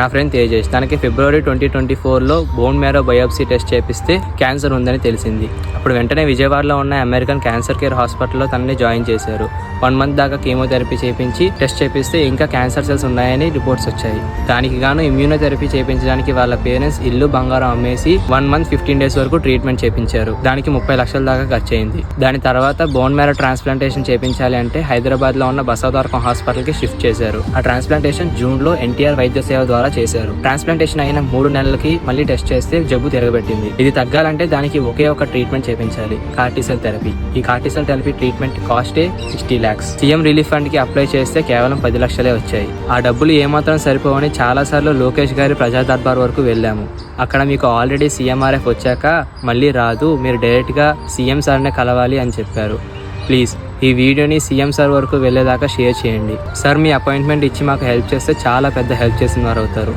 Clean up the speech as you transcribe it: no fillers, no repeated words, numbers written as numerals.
నా ఫ్రెండ్ తేజేష్. తనకి ఫిబ్రవరి 2024లో bone marrow biopsy test చేపిస్తే క్యాన్సర్ ఉందని తెలిసింది. అప్పుడు వెంటనే విజయవాడలో ఉన్న అమెరికన్ క్యాన్సర్ కేర్ హాస్పిటల్లో తనని జాయిన్ చేశారు. 1 మంత్ దాకా కీమోథెరపీ చేపించి టెస్ట్ చేపిస్తే ఇంకా క్యాన్సర్ సెల్స్ ఉన్నాయని రిపోర్ట్స్ వచ్చాయి. దానికి గాను ఇమ్యూనోథెరపీ చేపించడానికి వాళ్ళ పేరెంట్స్ ఇల్లు బంగారం అమ్మేసి 1 మంత్ 15 డేస్ వరకు ట్రీట్మెంట్ చేపించారు. దానికి 30 లక్షల దాకా ఖర్చు అయింది. దాని తర్వాత బోన్ మ్యారో ట్రాన్స్ప్లాంటేషన్ చేపించాలి అంటే హైదరాబాద్ లో ఉన్న బసవతారకం హాస్పిటల్ కి షిఫ్ట్ చేశారు. ఆ ట్రాన్స్ప్లాంటేషన్ జూన్ లో ఎన్టీఆర్ వైద్య సేవ ద్వారా చేశారు. ట్రాన్స్ప్లాంటేషన్ అయిన 3 నెలలకి మళ్ళీ టెస్ట్ చేస్తే జబ్బు తిరగబెట్టింది. ఇది తగ్గాలంటే దానికి ఒకే ఒక ట్రీట్మెంట్ చేపించాలి, కార్టిసెల్ థెరపీ. ఈ కార్టిసెల్ థెరపీ ట్రీట్మెంట్ కాస్టే 60 lakhs. సీఎం రిలీఫ్ ఫండ్ కి అప్లై చేస్తే కేవలం 10 లక్షలే వచ్చాయి. ఆ డబ్బులు ఏమాత్రం సరిపోవని చాలా సార్లు లోకేష్ గారి ప్రజా దర్బార్ వరకు వెళ్ళాము. అక్కడ మీకు ఆల్రెడీ సీఎంఆర్ఎఫ్ వచ్చాక మళ్ళీ రాదు, మీరు డైరెక్ట్ గా సీఎం సార్నే కలవాలి అని చెప్పారు. ప్లీజ్ ఈ వీడియోని సీఎం సార్ వరకు వెళ్ళేదాకా షేర్ చేయండి. సార్ మీ అపాయింట్మెంట్ ఇచ్చి మాకు హెల్ప్ చేస్తే చాలా పెద్ద హెల్ప్ చేసిన వారు అవుతారు.